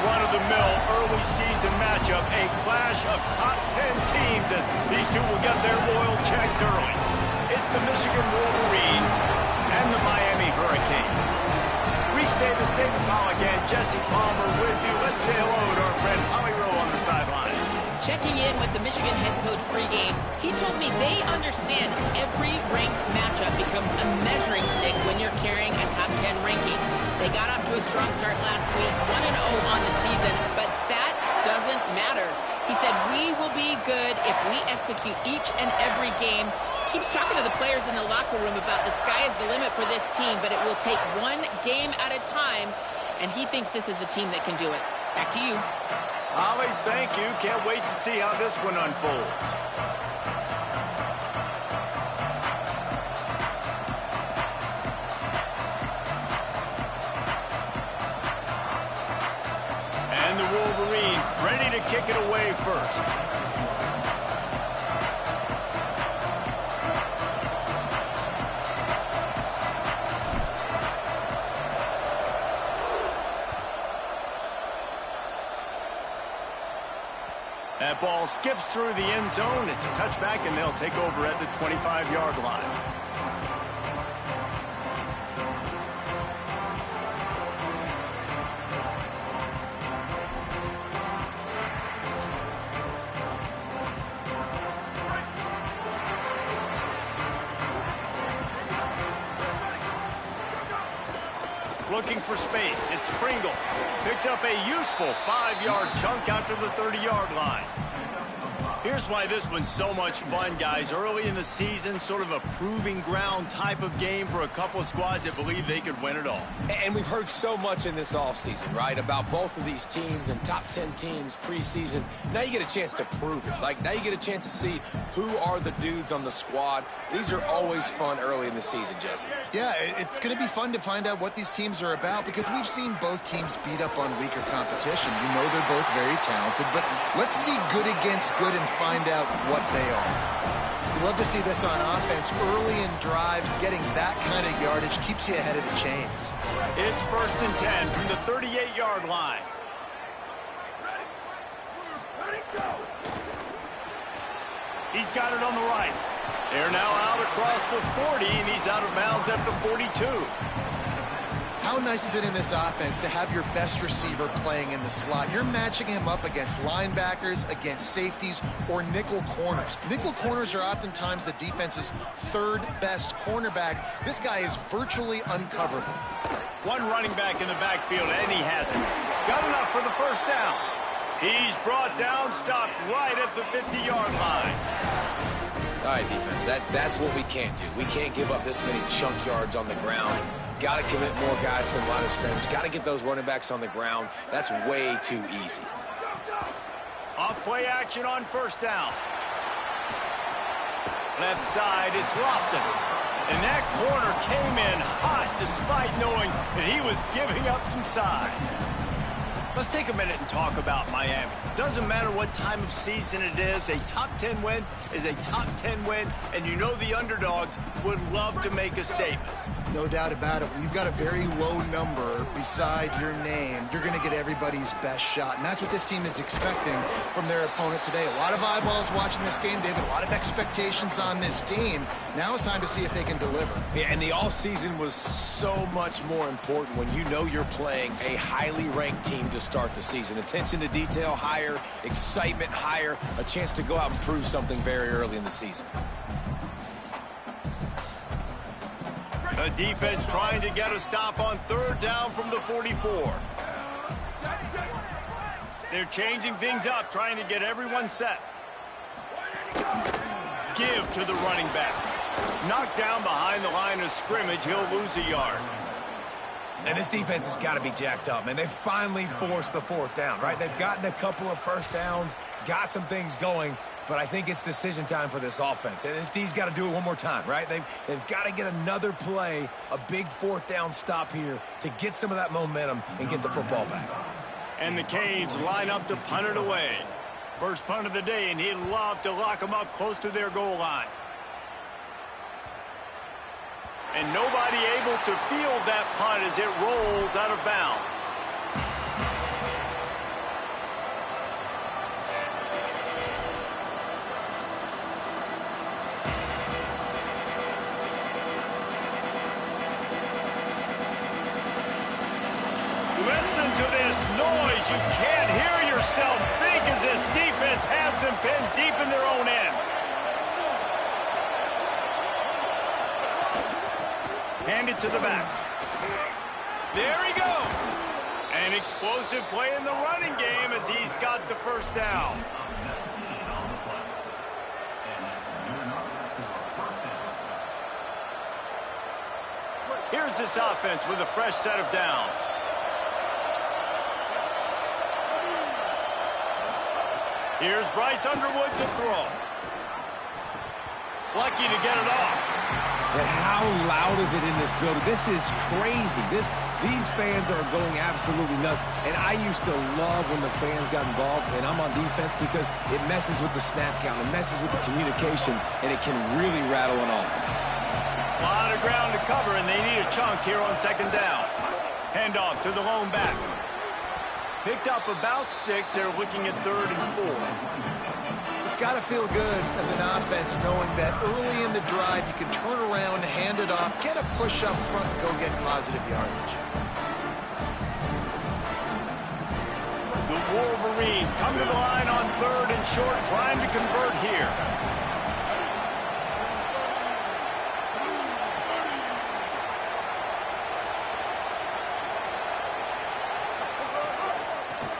run-of-the-mill early season matchup, a clash of top 10 teams as these two will get their oil checked early. It's the Michigan Wolverines and the Miami Hurricanes. Reese Davis, David Pollack, and Jesse Palmer with you. Let's say hello to our friend Howie Rowe on the sideline. Checking in with the Michigan head coach pregame, he told me they understand every ranked matchup becomes a measuring stick when you're carrying a top 10 ranking. They got off to a strong start last week, 1-0 on the season, but that doesn't matter. He said, we will be good if we execute each and every game. Keeps talking to the players in the locker room about the sky is the limit for this team, but it will take one game at a time, and he thinks this is a team that can do it. Back to you. Holly, thank you. Can't wait to see how this one unfolds. And the Wolverines ready to kick it away first. That ball skips through the end zone. It's a touchback, and they'll take over at the 25-yard line. Looking for space. It's Pringle. Picks up a useful 5-yard chunk out to the 30-yard line. Here's why this one's so much fun, guys. Early in the season, sort of a proving ground type of game for a couple of squads that believe they could win it all. And we've heard so much in this offseason, right, about both of these teams and top 10 teams preseason. Now you get a chance to prove it. Like, now you get a chance to see who are the dudes on the squad. These are always fun early in the season, Jesse. Yeah, it's going to be fun to find out what these teams are about because we've seen both teams beat up on weaker competition. We know they're both very talented, but let's see good against good and find out what they are. You love to see this on offense. Early in drives, getting that kind of yardage keeps you ahead of the chains. It's 1st and 10 from the 38-yard line. Ready, go. He's got it on the right. They're now out across the 40, and he's out of bounds at the 42. How nice is it in this offense to have your best receiver playing in the slot? You're matching him up against linebackers, against safeties, or nickel corners. Nickel corners are oftentimes the defense's third best cornerback. This guy is virtually uncoverable. One running back in the backfield, and he has it. Got enough for the first down. He's brought down, stopped right at the 50-yard line. All right, defense, that's what we can't do. We can't give up this many chunk yards on the ground. Got to commit more guys to the line of scrimmage. Got to get those running backs on the ground. That's way too easy. Off play action on first down. Left side, it's Lofton. And that corner came in hot despite knowing that he was giving up some size. Let's take a minute and talk about Miami. Doesn't matter what time of season it is, a top 10 win is a top 10 win, and you know the underdogs would love to make a statement. No doubt about it. When you've got a very low number beside your name, you're going to get everybody's best shot. And that's what this team is expecting from their opponent today. A lot of eyeballs watching this game, David. A lot of expectations on this team. Now it's time to see if they can deliver. Yeah, and the offseason was so much more important when you know you're playing a highly ranked team to start the season. Attention to detail higher, excitement higher, a chance to go out and prove something very early in the season. The defense trying to get a stop on third down from the 44. They're changing things up, trying to get everyone set. Give to the running back. Knocked down behind the line of scrimmage, he'll lose a yard. And this defense has got to be jacked up, man. They've finally forced the fourth down, right? They've gotten a couple of first downs, got some things going, but I think it's decision time for this offense. And this D's got to do it one more time, right? They've got to get another play, a big fourth down stop here to get some of that momentum and get the football back. And the Canes line up to punt it away. First punt of the day, and he'd love to lock them up close to their goal line. And nobody able to field that punt as it rolls out of bounds. Listen to this noise. You can't hear yourself think as this defense has them pinned deep in their own end. Hand it to the back. There he goes. An explosive play in the running game as he's got the first down. Here's this offense with a fresh set of downs. Here's Bryce Underwood to throw. Lucky to get it off. And how loud is it in this building? This is crazy. These fans are going absolutely nuts. And I used to love when the fans got involved, and I'm on defense because it messes with the snap count, it messes with the communication, and it can really rattle an offense. A lot of ground to cover, and they need a chunk here on second down. Handoff to the lone back. Picked up about 6. They're looking at 3rd and 4. It's got to feel good as an offense knowing that early in the drive you can turn around, hand it off, get a push up front, and go get positive yardage. The Wolverines come to the line on 3rd and short, trying to convert here.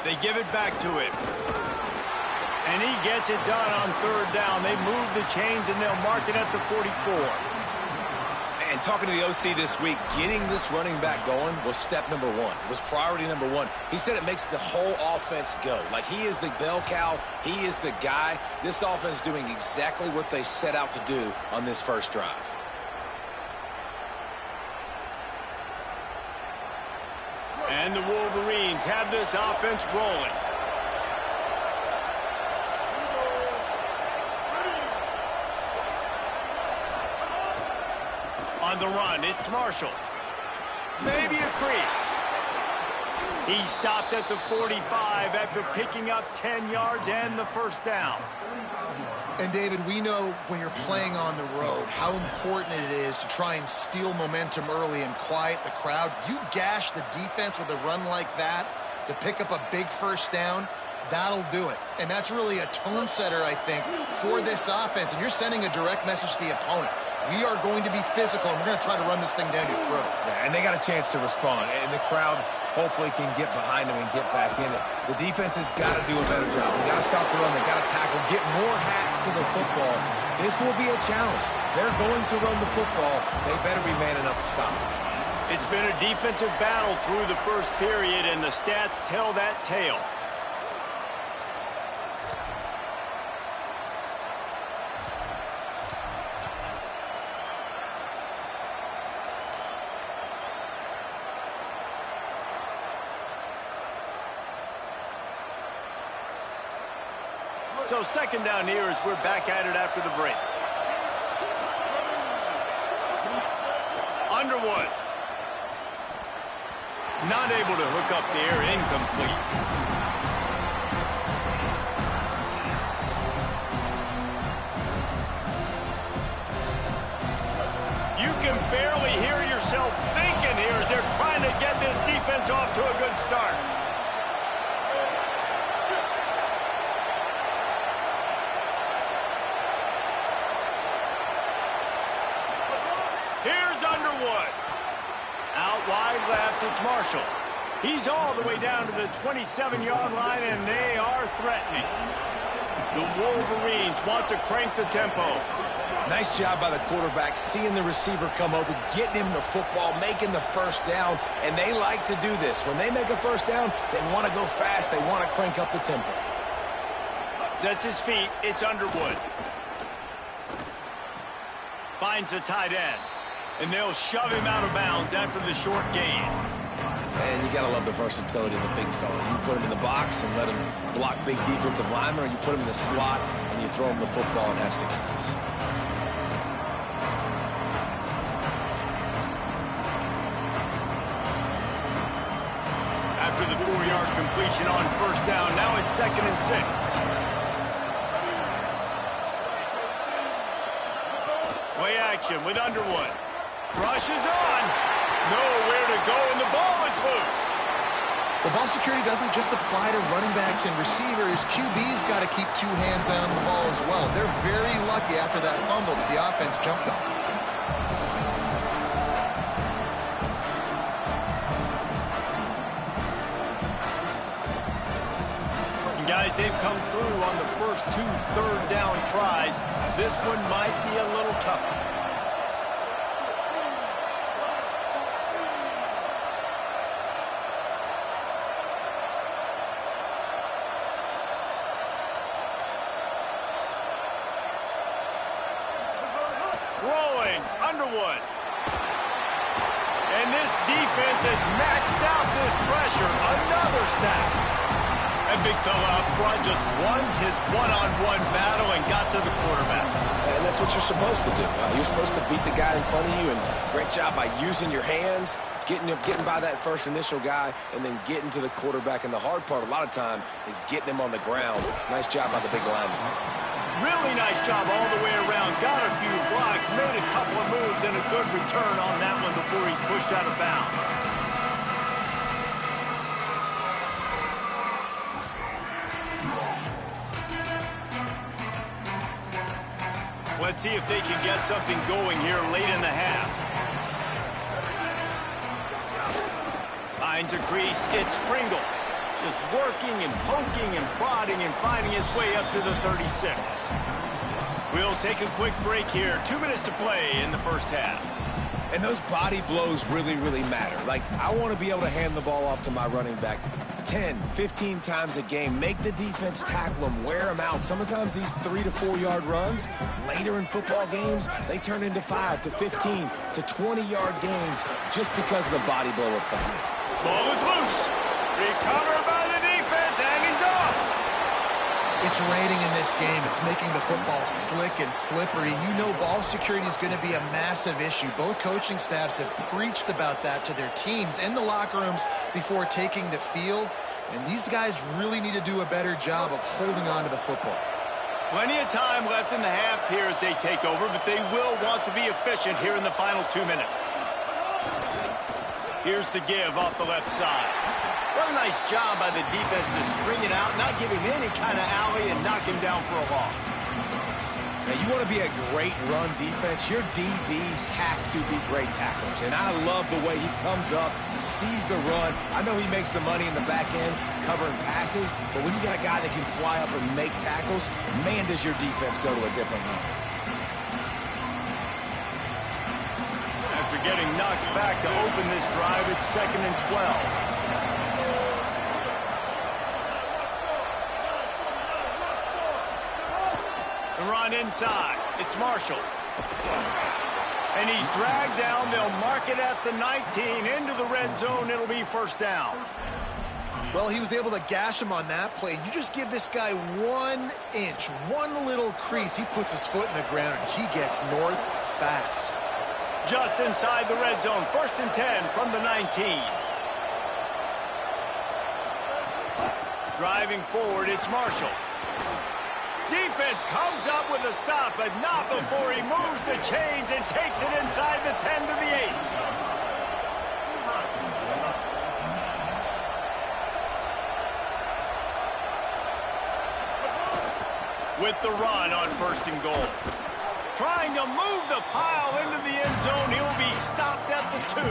They give it back to him. And he gets it done on 3rd down. They move the chains, and they'll mark it at the 44. And talking to the OC this week, getting this running back going was step number 1. Was priority number 1. He said it makes the whole offense go. Like, he is the bell cow. He is the guy. This offense is doing exactly what they set out to do on this first drive. And the Wolverines have this offense rolling. On the run, it's Marshall. Maybe a crease. He stopped at the 45 after picking up 10 yards and the first down. And, David, we know when you're playing on the road how important it is to try and steal momentum early and quiet the crowd. You gash the defense with a run like that to pick up a big first down, that'll do it. And that's really a tone setter, I think, for this offense. And you're sending a direct message to the opponent. We are going to be physical, and we're going to try to run this thing down your throat. Yeah, and they got a chance to respond. And the crowd hopefully can get behind them and get back in it. The defense has got to do a better job. They got to stop the run. They got to tackle, get more hats to the football. This will be a challenge. They're going to run the football. They better be man enough to stop it. It's been a defensive battle through the first period, and the stats tell that tale. So second down here as we're back at it after the break. Underwood. Not able to hook up there, incomplete. You can barely hear yourself thinking here as they're trying to get this defense off to a good start. Here's Underwood. Out wide left, it's Marshall. He's all the way down to the 27-yard line, and they are threatening. The Wolverines want to crank the tempo. Nice job by the quarterback, seeing the receiver come open, getting him the football, making the first down, and they like to do this. When they make a first down, they want to go fast. They want to crank up the tempo. Sets his feet, it's Underwood. Finds the tight end. And they'll shove him out of bounds after the short gain. And you got to love the versatility of the big fella. You put him in the box and let him block big defensive linemen, or you put him in the slot and you throw him the football and have success. After the 4-yard completion on first down, now it's 2nd and 6. Play action with Underwood. Rushes on. Nowhere to go, and the ball is loose. Well, ball security doesn't just apply to running backs and receivers. QB's got to keep 2 hands on the ball as well. They're very lucky after that fumble that the offense jumped on. And guys, they've come through on the first 2 third-down tries. This one might be a little tougher. Throwing, Underwood. And this defense has maxed out this pressure. Another sack. That big fella up front just won his one-on-one battle and got to the quarterback. And that's what you're supposed to do. You're supposed to beat the guy in front of you, and great job by using your hands, getting by that first initial guy, and then getting to the quarterback. And the hard part a lot of time is getting him on the ground. Nice job by the big lineman. Really nice job all the way around. Got a few blocks, made a couple of moves, and a good return on that one before he's pushed out of bounds. Let's see if they can get something going here late in the half. Finds a crease. It's Pringle. Just working and poking and prodding and finding his way up to the 36. We'll take a quick break here. 2 minutes to play in the first half. And those body blows really, really matter. Like, I want to be able to hand the ball off to my running back 10, 15 times a game. Make the defense tackle them, wear them out. Sometimes these 3 to 4 yard runs, later in football games, they turn into 5 to 15 to 20 yard gains just because of the body blow effect. Ball is loose. Recovered by the defense, and he's off. It's raining in this game. It's making the football slick and slippery. You know ball security is going to be a massive issue. Both coaching staffs have preached about that to their teams in the locker rooms before taking the field. And these guys really need to do a better job of holding on to the football. Plenty of time left in the half here as they take over, but they will want to be efficient here in the final 2 minutes. Here's the give off the left side. What a nice job by the defense to string it out, not give him any kind of alley, and knock him down for a loss. Now, you want to be a great run defense, your DBs have to be great tacklers. And I love the way he comes up, sees the run. I know he makes the money in the back end covering passes, but when you got a guy that can fly up and make tackles, man, does your defense go to a different level. After getting knocked back to open this drive, it's 2nd and 12. The run inside. It's Marshall. And he's dragged down. They'll mark it at the 19. Into the red zone. It'll be first down. Well, he was able to gash him on that play. You just give this guy 1 inch, one little crease. He puts his foot in the ground, and he gets north fast. Just inside the red zone. 1st and 10 from the 19. Driving forward, it's Marshall. Defense comes up with a stop, but not before he moves the chains and takes it inside the 10 to the 8. With the run on 1st and goal. Trying to move the pile into the end zone. He'll be stopped at the 2.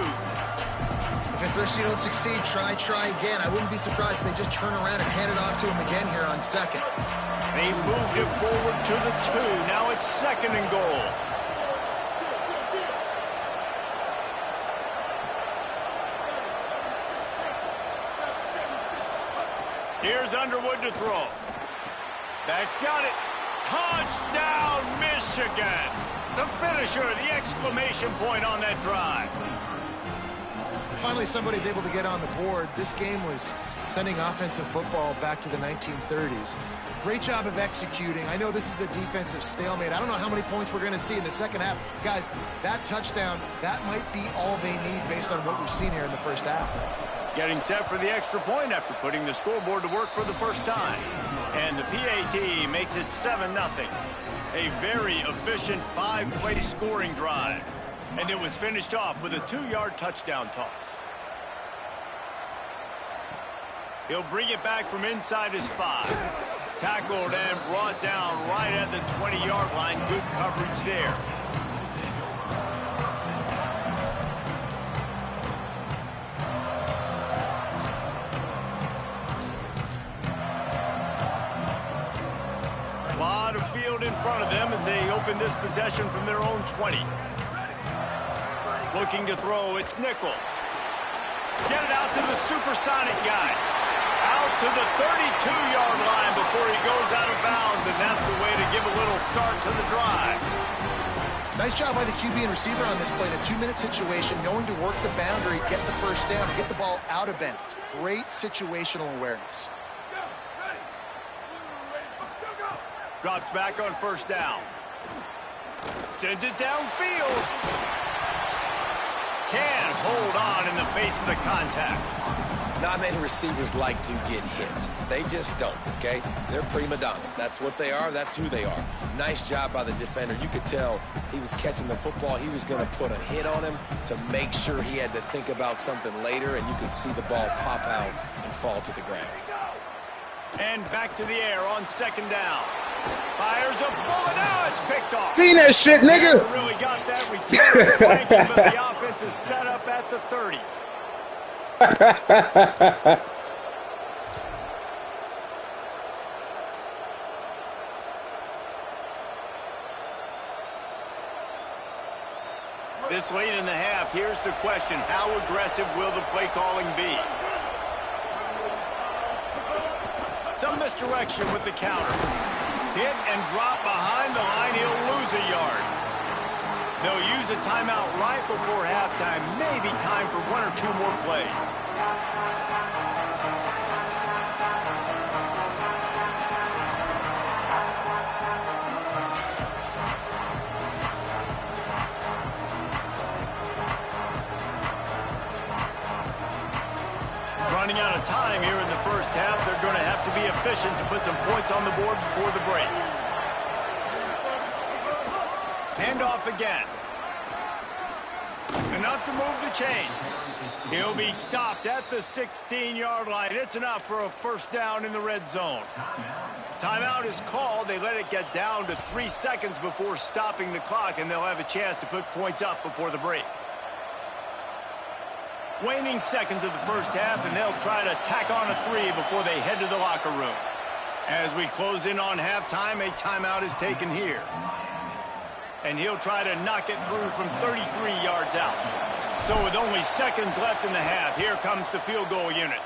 If at first you don't succeed, try again. I wouldn't be surprised if they just turn around and hand it off to him again here on 2nd. They moved it forward to the 2. Now it's 2nd and goal. Here's Underwood to throw. Back's got it. Touchdown, Michigan. The finisher, the exclamation point on that drive. Finally, somebody's able to get on the board. This game was sending offensive football back to the 1930s. Great job of executing. I know this is a defensive stalemate. I don't know how many points we're going to see in the second half. Guys, that touchdown, that might be all they need based on what we've seen here in the first half. Getting set for the extra point after putting the scoreboard to work for the first time. And the PAT makes it 7-0. A very efficient 5-play scoring drive. And it was finished off with a 2-yard touchdown toss. He'll bring it back from inside his 5. Tackled and brought down right at the 20-yard line. Good coverage there. A lot of field in front of them as they open this possession from their own 20. Looking to throw, it's Nickel. Get it out to the supersonic guy. Out to the 32-yard line before he goes out of bounds, and that's the way to give a little start to the drive. Nice job by the QB and receiver on this play in a 2-minute situation, knowing to work the boundary, get the first down, and get the ball out of bounds. Great situational awareness. Drops back on first down. Sends it downfield. Can't hold on in the face of the contact. Not many receivers like to get hit. They just don't, okay? They're prima donnas. That's what they are. That's who they are. Nice job by the defender. You could tell he was catching the football. He was going to put a hit on him to make sure he had to think about something later, and you could see the ball pop out and fall to the ground. And back to the air on second down. Fires a bullet. Now it's picked off. Seen that shit, nigga. Never really got that return flanking, but the offense is set up at the 30. This late in the half, here's the question. How aggressive will the play calling be? Some misdirection with the counter. Hit and drop behind the line. He'll lose a yard. They'll use a timeout right before halftime. Maybe time for 1 or 2 more plays. Running out of time here in the first half. They're going to have to be efficient to put some points on the board before the break. Handoff again. Enough to move the chains. He'll be stopped at the 16-yard line. It's enough for a first down in the red zone. Timeout is called. They let it get down to 3 seconds before stopping the clock, and they'll have a chance to put points up before the break. Waning seconds of the first half, and they'll try to tack on a 3 before they head to the locker room. As we close in on halftime, a timeout is taken here. And he'll try to knock it through from 33 yards out. So with only seconds left in the half, here comes the field goal unit.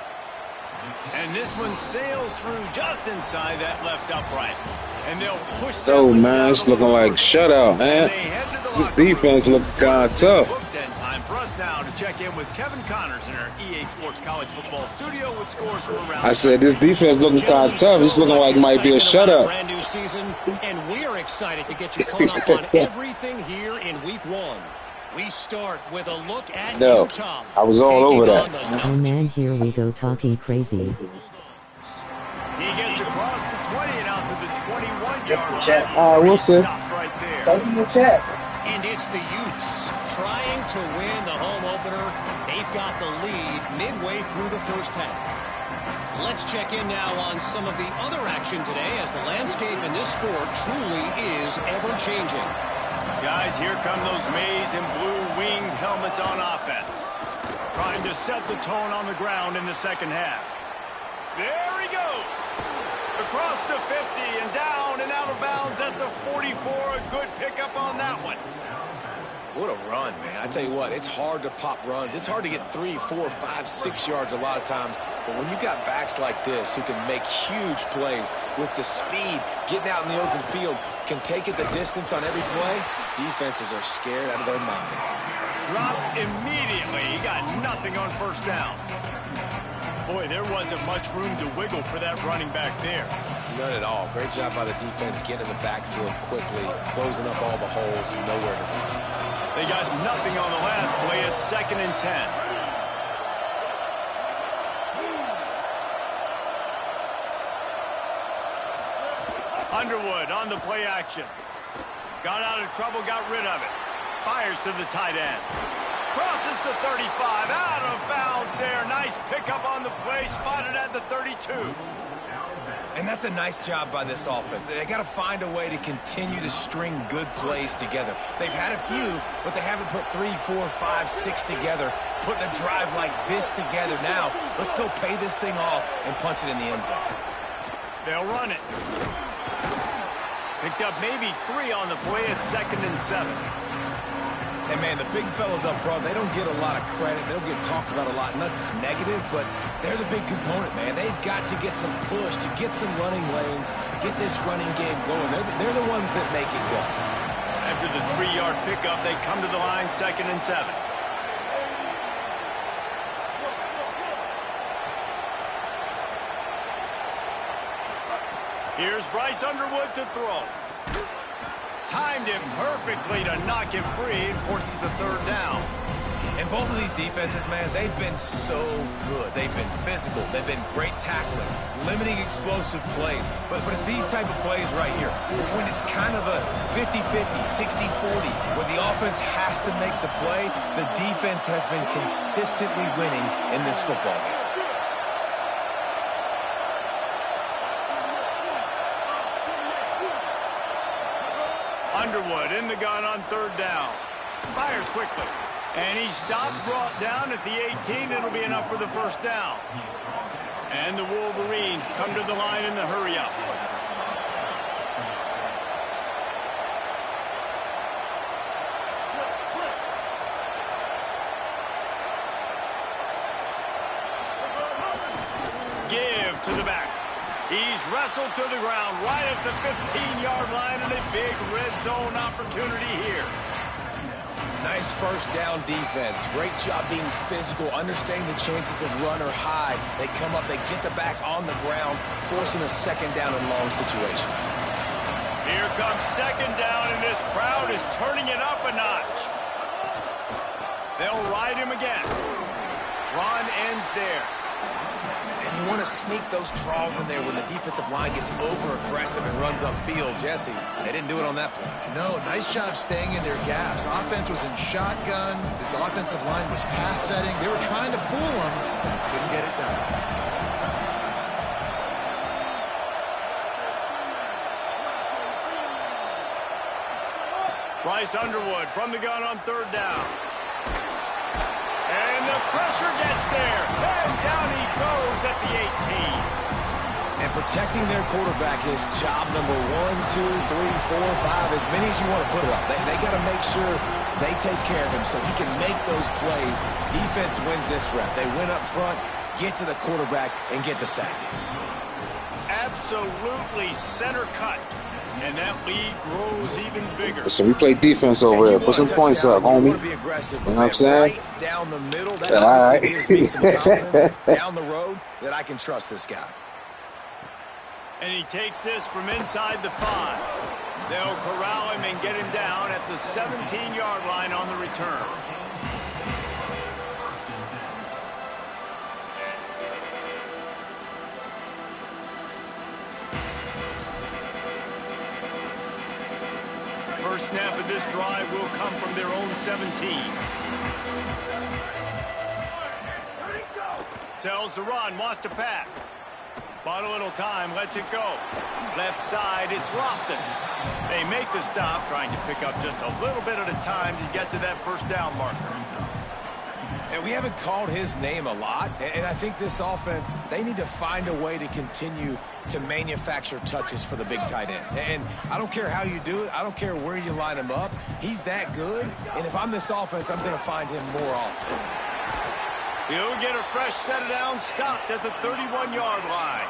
And this one sails through just inside that left upright. And they'll push that Oh, one man, down it's the looking board. like shutout, man. They head to the This locker room. defense look kind of tough. Books end time for us now to check in with Kevin Connors in our EA Sports College Football studio with scores from around. I said this defense looking kind of tough. It's looking like it might be a shutout. Brand new season, and we're excited to get you caught up on everything here in Week 1. We start with a look at No, Utah. I was all over that. Oh man, here we go talking crazy. He gets across the 20 and out to the 21-yard line. All right, we'll see. Stopped right there. And it's the Utes trying to win the home opener. They've got the lead midway through the first half. Let's check in now on some of the other action today as the landscape in this sport truly is ever-changing. Guys, here come those maize and blue winged helmets on offense. Trying to set the tone on the ground in the second half. There he goes. Across the 50 and down and out of bounds at the 44. A good pickup on that one. What a run, man. I tell you what, it's hard to pop runs. It's hard to get 3, 4, 5, 6 yards a lot of times. But when you got backs like this who can make huge plays with the speed, getting out in the open field, can take it the distance on every play, defenses are scared out of their mind. Dropped immediately. He got nothing on first down. Boy, there wasn't much room to wiggle for that running back there. None at all. Great job by the defense getting in the backfield quickly, closing up all the holes, nowhere to run. They got nothing on the last play. It's 2nd and 10. Underwood on the play action. Got out of trouble, got rid of it. Fires to the tight end. Crosses the 35, out of bounds there. Nice pickup on the play, spotted at the 32. And that's a nice job by this offense. They got to find a way to continue to string good plays together. They've had a few, but they haven't put 3, 4, 5, 6 together, putting a drive like this together. Now, let's go pay this thing off and punch it in the end zone. They'll run it. Picked up maybe 3 on the play at 2nd and 7. And, man, the big fellas up front, they don't get a lot of credit. They'll get talked about a lot unless it's negative, but they're the big component, man. They've got to get some push, to get some running lanes, get this running game going. They're the ones that make it go. After the 3-yard pickup, they come to the line 2nd and 7. Here's Bryce Underwood to throw. Timed him perfectly to knock him free and forces the 3rd down. And both of these defenses, man, they've been so good. They've been physical. They've been great tackling, limiting explosive plays. But it's these type of plays right here when it's kind of a 50-50, 60-40, where the offense has to make the play. The defense has been consistently winning in this football game. Underwood in the gun on 3rd down. Fires quickly. And he stopped, brought down at the 18. It'll be enough for the 1st down. And the Wolverines come to the line in the hurry-up. Give to the back. He's wrestled to the ground right at the 15-yard line, and a big red zone opportunity here. Nice 1st down defense. Great job being physical, understanding the chances of run or hide. They come up, they get the back on the ground, forcing a 2nd down and long situation. Here comes 2nd down, and this crowd is turning it up a notch. They'll ride him again. Run ends there. And you want to sneak those draws in there when the defensive line gets over-aggressive and runs upfield. Jesse, they didn't do it on that play. No, nice job staying in their gaps. Offense was in shotgun. The offensive line was pass setting. They were trying to fool them, but couldn't get it done. Bryce Underwood from the gun on 3rd down. And the pressure gets there. And down he goes at the 18. And protecting their quarterback is job number 1, 2, 3, 4, 5, as many as you want to put it up. They got to make sure they take care of him so he can make those plays. Defense wins this rep. They win up front, get to the quarterback, and get the sack. Absolutely center cut. And that lead grows even bigger. So we play defense over here. Put some points up, homie. You know what I'm saying? Right down the middle. That all right. gives me some confidence down the road that I can trust this guy. And he takes this from inside the 5. They'll corral him and get him down at the 17-yard line on the return. First snap of this drive will come from their own 17. Tells the run, wants to pass. Bought a little time, lets it go. Left side, it's Lofton. They make the stop, trying to pick up just a little bit at a time to get to that 1st down marker. And we haven't called his name a lot, and I think this offense, they need to find a way to continue to manufacture touches for the big tight end. And I don't care how you do it. I don't care where you line him up. He's that good, and if I'm this offense, I'm going to find him more often. He'll get a fresh set of downs stopped at the 31-yard line.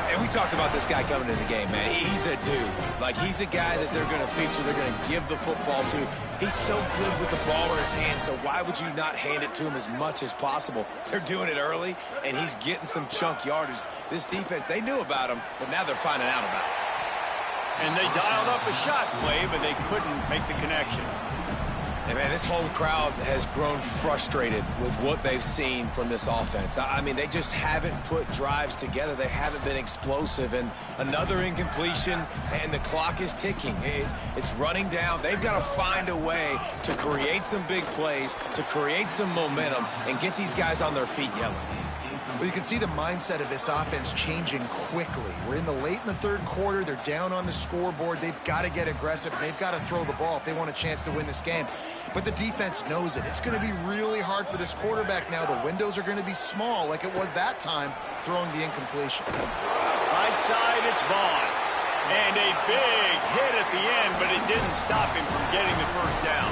And we talked about this guy coming into the game, man. He's a dude. Like, he's a guy that they're going to feature, they're going to give the football to. He's so good with the ball in his hand, so why would you not hand it to him as much as possible? They're doing it early, and he's getting some chunk yardage. This defense, they knew about him, but now they're finding out about it. And they dialed up a shot play, but they couldn't make the connection. And, man, this whole crowd has grown frustrated with what they've seen from this offense. I mean, they just haven't put drives together. They haven't been explosive. And another incompletion, and the clock is ticking. It's running down. They've got to find a way to create some big plays, to create some momentum, and get these guys on their feet yelling. Well, you can see the mindset of this offense changing quickly. We're in the third quarter. They're down on the scoreboard. They've got to get aggressive. They've got to throw the ball if they want a chance to win this game. But the defense knows it. It's going to be really hard for this quarterback now. The windows are going to be small like it was that time throwing the incompletion. Right side, it's Vaughn. And a big hit at the end, but it didn't stop him from getting the first down.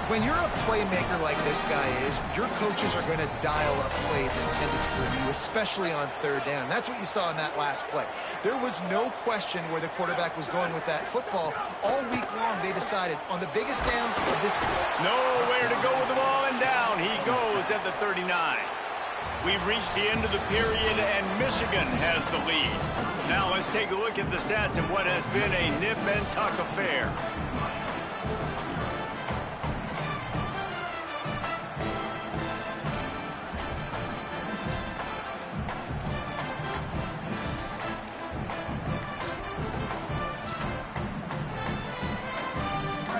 When you're a playmaker like this guy is, your coaches are going to dial up plays intended for you, especially on third down. That's what you saw in that last play. There was no question where the quarterback was going with that football. All week long, they decided on the biggest downs of this game. Nowhere to go with the ball, and down he goes at the 39. We've reached the end of the period, and Michigan has the lead. Now let's take a look at the stats of what has been a nip and tuck affair.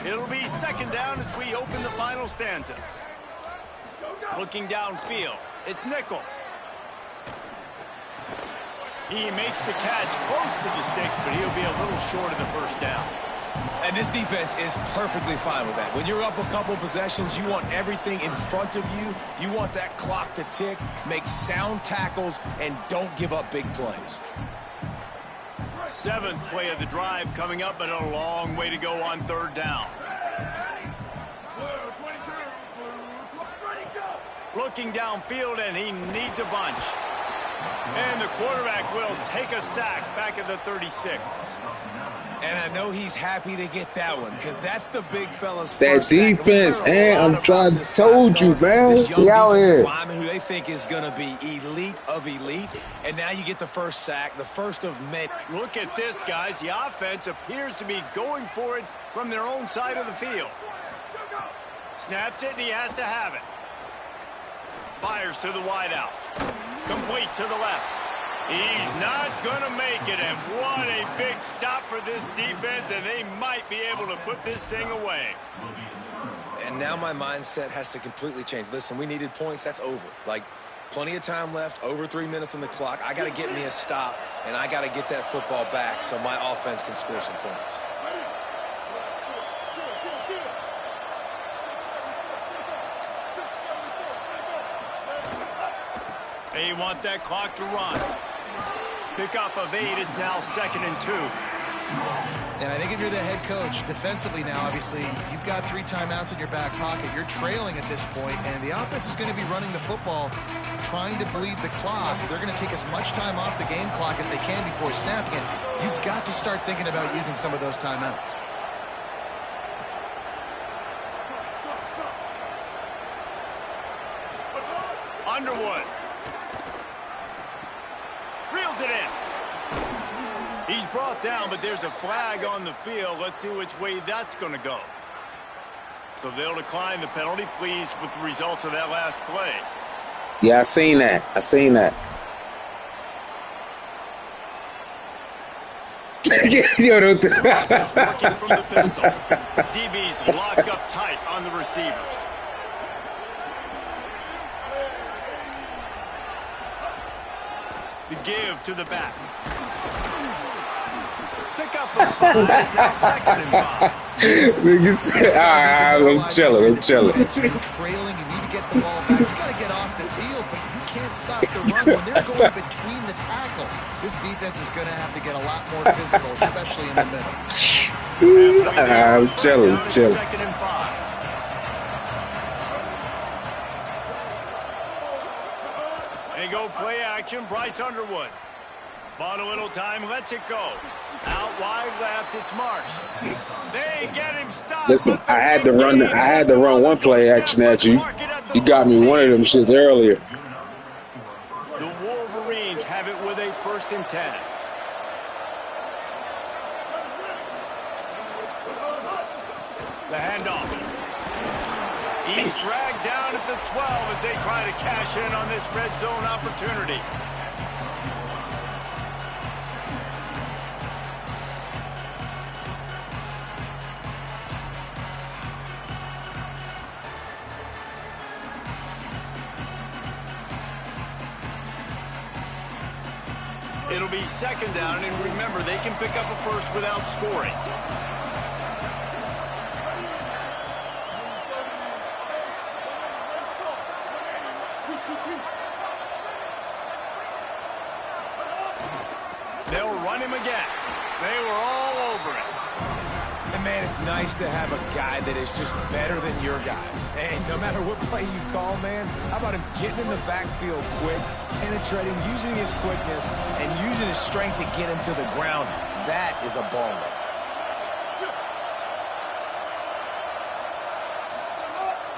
It'll be second down as we open the final stanza. Looking downfield, it's Nickel. He makes the catch close to the sticks, but he'll be a little short of the first down. And this defense is perfectly fine with that. When you're up a couple possessions, you want everything in front of you. You want that clock to tick, make sound tackles, and don't give up big plays. Seventh play of the drive coming up, but a long way to go on third down. Looking downfield, and he needs a bunch. And the quarterback will take a sack back at the 36. And I know he's happy to get that one, because that's the big fella's that defense, and I'm trying to told you, man. He out here. Who they think is going to be elite of elite, and now you get the first sack, the first of many. Look at this, guys. The offense appears to be going for it from their own side of the field. Snapped it, and he has to have it. Fires to the wideout. Complete to the left. He's not going to make it, and what a big stop for this defense, and they might be able to put this thing away. And now my mindset has to completely change. Listen, we needed points. That's over. Like, plenty of time left, over 3 minutes on the clock. I got to get me a stop, and I got to get that football back so my offense can score some points. They want that clock to run. Pickup of 8. It's now 2nd and 2. And I think if you're the head coach, defensively now, obviously, you've got 3 timeouts in your back pocket. You're trailing at this point, and the offense is going to be running the football, trying to bleed the clock. They're going to take as much time off the game clock as they can before snapping it. You've got to start thinking about using some of those timeouts. Underwood. Reels it in. He's brought down, but there's a flag on the field. Let's see which way that's going to go. So they'll decline the penalty. Pleased with the results of that last play. Yeah, I seen that. Working from the pistol. DB's locked up tight on the receivers. The give to the back. Pick up a 5. It's now 2nd and 5. I'm chilling. Trailing, you need to get the ball back. You got to get off the field, but you can't stop the run when they're going between the tackles. This defense is going to have to get a lot more physical, especially in the middle. I'm chilling. 2nd and 5. They go play action. Bryce Underwood. Bought a little time. Lets it go. Out wide left. It's Marsh. They get him stopped. Listen, I had to run one play action at you. You got me one of them shits earlier. The Wolverines have it with a 1st and 10. The handoff. He's dragged down at the 12 as they try to cash in on this red zone opportunity. It'll be second down, and remember, they can pick up a first without scoring. They'll run him again. They were all over it. And, man, it's nice to have a guy that is just better than your guys. And no matter what play you call, man, how about him getting in the backfield quick, penetrating, using his quickness, and using his strength to get him to the ground. That is a baller.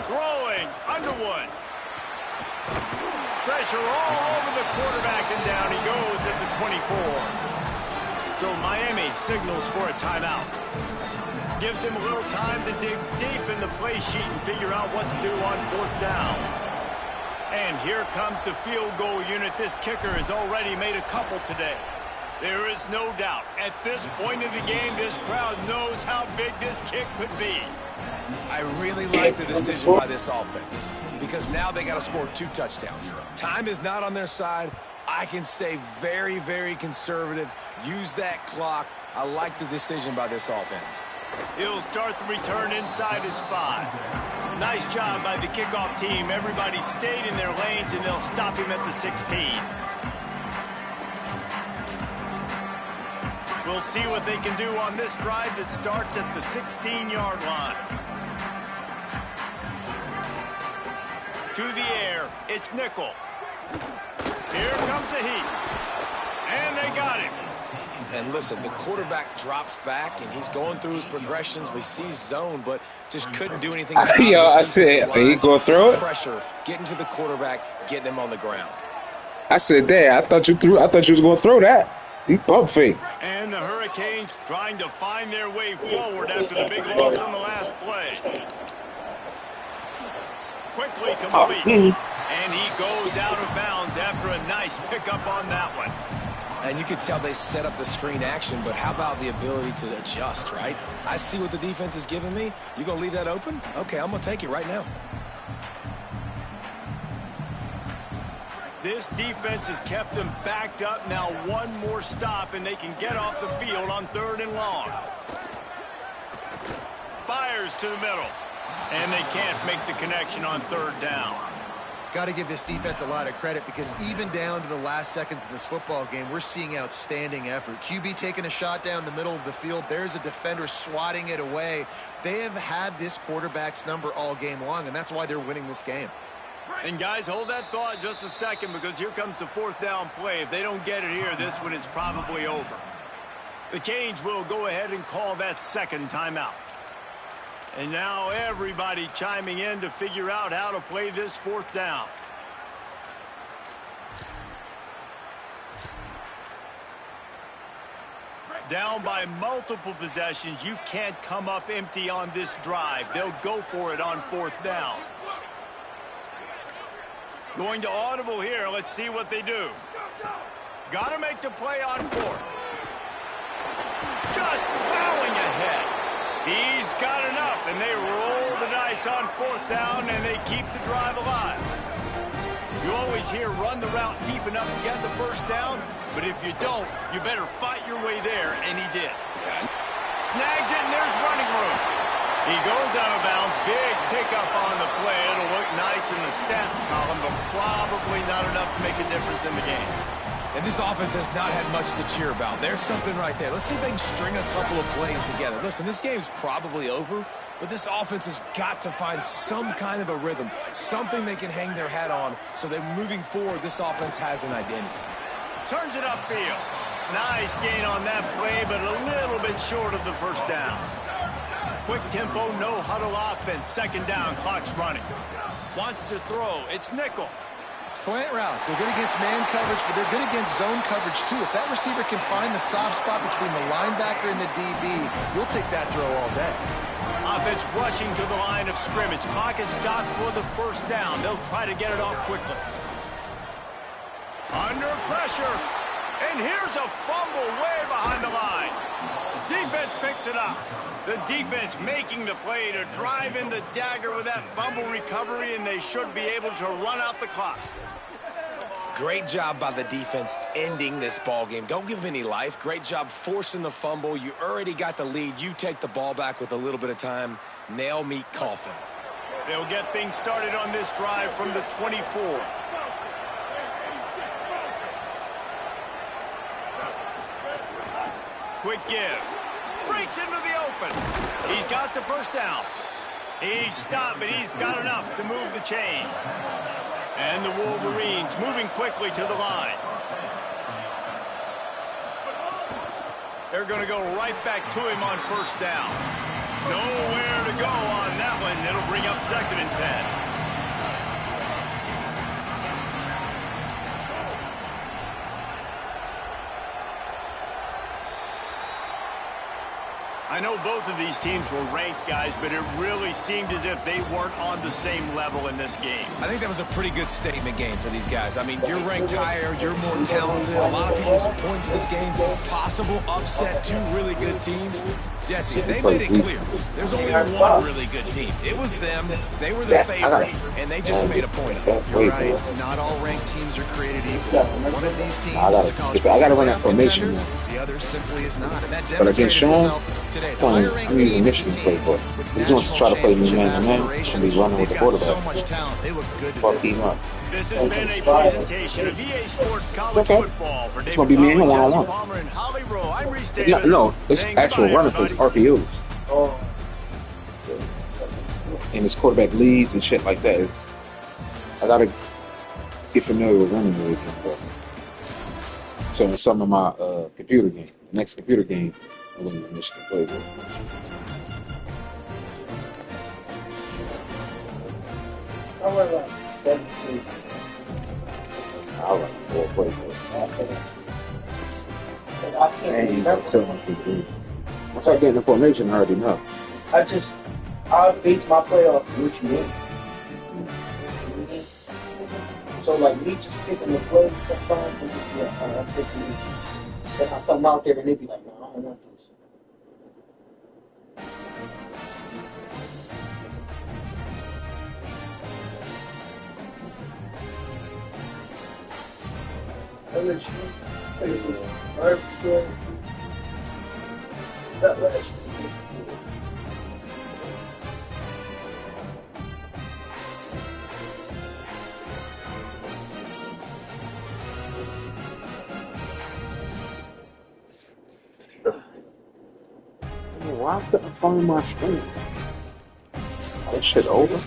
Throwing, Underwood. Pressure all over the quarterback, and down he goes at the 24. So Miami signals for a timeout. Gives him a little time to dig deep in the play sheet and figure out what to do on fourth down. And here comes the field goal unit. This kicker has already made a couple today. There is no doubt, at this point in the game, this crowd knows how big this kick could be. I really like the decision by this offense because now they got to score 2 touchdowns. Time is not on their side. I can stay very, very conservative, use that clock. I like the decision by this offense. He'll start the return inside his 5. Nice job by the kickoff team. Everybody stayed in their lanes, and they'll stop him at the 16. We'll see what they can do on this drive that starts at the 16-yard line. To the air, it's Nickel. Here comes the heat. And they got him. And listen, the quarterback drops back, and he's going through his progressions. We see zone, but just couldn't do anything about Yo, I said, are you going to throw it? Pressure, getting to the quarterback, getting him on the ground. I said, Dad, I thought you was going to throw that. He pump fake. And the Hurricanes trying to find their way forward after the big loss on the last play. Quickly complete. And he goes out of bounds after a nice pickup on that one. And you could tell they set up the screen action, but how about the ability to adjust, right? I see what the defense is giving me. You going to leave that open? Okay, I'm going to take it right now. This defense has kept them backed up. Now one more stop, and they can get off the field on 3rd and long. Fires to the middle. And they can't make the connection on 3rd down. Got to give this defense a lot of credit because even down to the last seconds of this football game, we're seeing outstanding effort. QB taking a shot down the middle of the field. There's a defender swatting it away. They have had this quarterback's number all game long, and that's why they're winning this game. And guys, hold that thought just a second because here comes the 4th down play. If they don't get it here, this one is probably over. The Canes will go ahead and call that 2nd timeout. And now everybody chiming in to figure out how to play this 4th down. Down by multiple possessions, you can't come up empty on this drive. They'll go for it on 4th down. Going to audible here. Let's see what they do. Got to make the play on 4th. Just plowing ahead. He's got enough, and they roll the dice on 4th down, and they keep the drive alive. You always hear run the route deep enough to get the 1st down, but if you don't, you better fight your way there, and he did. Snags it, and there's running room. He goes out of bounds. Big pickup on the play. It'll look nice in the stats column, but probably not enough to make a difference in the game. And this offense has not had much to cheer about. There's something right there. Let's see if they can string a couple of plays together. Listen, this game's probably over, but this offense has got to find some kind of a rhythm, something they can hang their hat on so that moving forward, this offense has an identity. Turns it upfield. Nice gain on that play, but a little bit short of the 1st down. Quick tempo, no huddle offense. 2nd down, clock's running. Wants to throw. It's Nickel. Slant routes, they're good against man coverage, but they're good against zone coverage too. If that receiver can find the soft spot between the linebacker and the DB, you'll take that throw all day. Offense rushing to the line of scrimmage. Clock is stopped for the 1st down. They'll try to get it off quickly. Under pressure. And here's a fumble way behind the line. Defense picks it up. The defense making the play to drive in the dagger with that fumble recovery, and they should be able to run out the clock. Great job by the defense ending this ball game. Don't give them any life. Great job forcing the fumble. You already got the lead. You take the ball back with a little bit of time. Nail meet coffin. They'll get things started on this drive from the 24. Quick give. Breaks into the open. He's got the first down. He's stopped, but he's got enough to move the chain. And the Wolverines moving quickly to the line. They're going to go right back to him on first down. Nowhere to go on that one. It'll bring up 2nd and 10. I know both of these teams were ranked, guys, but it really seemed as if they weren't on the same level in this game. I think that was a pretty good statement game for these guys. I mean, you're ranked higher, you're more talented. A lot of people point to this game, possible upset, 2 really good teams. Jesse, they made it clear. There's only one really good team. It was them. They were the favorite, and they just made a point of it. You're right. Not all ranked teams are created equal. One of these teams is a college I gotta run that formation. The other simply is not. And that But against demonstrated Sean, itself today. The higher ranked I'm using team Michigan play for. He's going to try to play me man-to-man. He'll be running with the quarterback. So much talent. They look good Fuck today. him up. This has been a presentation of EA Sports College Football. For It's gonna be me and him one-on-one. Palmer and Holly Rowe, I'm Reese Davis. No, it's saying actual goodbye, running plays, everybody. RPOs. And his quarterback leads and shit like that. I gotta get familiar with running with him. But. So in some of my computer game, next computer game, I'm going to Michigan playbook. I run like 7-3. I run 4 playbook. I I can't ain't gonna remember. tell my people. Once I get the formation, I already know. I base my play off what you need. So like me just picking the play sometimes and just be like, oh, that's what you need. Then I come out there and they be like, no, I don't want this. Why I couldn't find my stream? That shit over.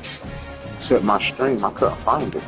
Except my stream, I couldn't find it.